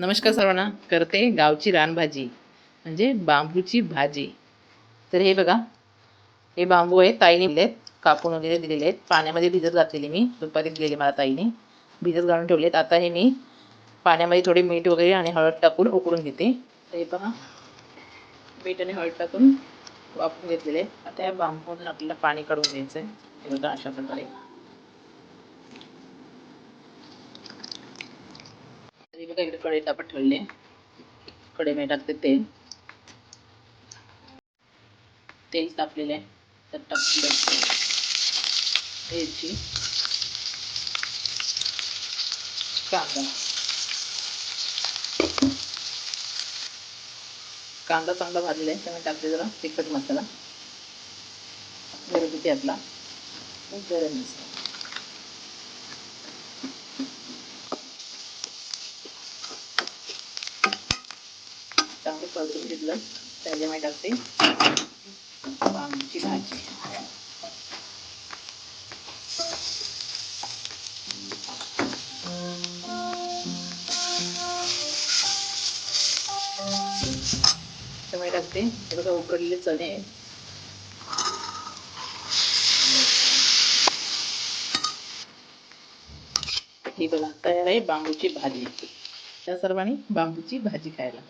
नमस्कार सर्वांना. करते गावची रानभाजी म्हणजे बांबूची भाजी. तर हे बघा, हे बांबू आहेत, ताईने दिलेत, कापून वगैरे दिलेले आहेत. पाण्यामध्ये भिजत घातलेले मी, दुपारी दिलेले मला ताईने, भिजत घालून ठेवलेत. आता हे मी पाण्यामध्ये थोडे मीठ वगैरे आणि हळद टाकून उकळून घेते. तर हे पहा, मीठ आणि हळद टाकून वापरून घेतलेले. आता या बांबून आपल्याला पाणी काढून घ्यायचं आहे. हे बघा, अशा प्रकारे. हे बघा, इकडे कढई तापत ठेवले. कढईमध्ये टाकते तेल. तेल तापलेलं आहे, तर टाकून मिरची, कांदा. कांदा चांगला भाजलेला आहे, त्यामुळे टाकते जरा तिखट मसाला, घरगुती आपला गरम मसाला. चांगलं परतून घेतलं, त्याच्यामध्ये टाकते बांबूची भाजी. त्यामुळे टाकते हे बघा, उकडलेले चणे. ही बघा, तयार आहे बांबूची भाजी. त्या सर्वांनी बांबूची भाजी खायला.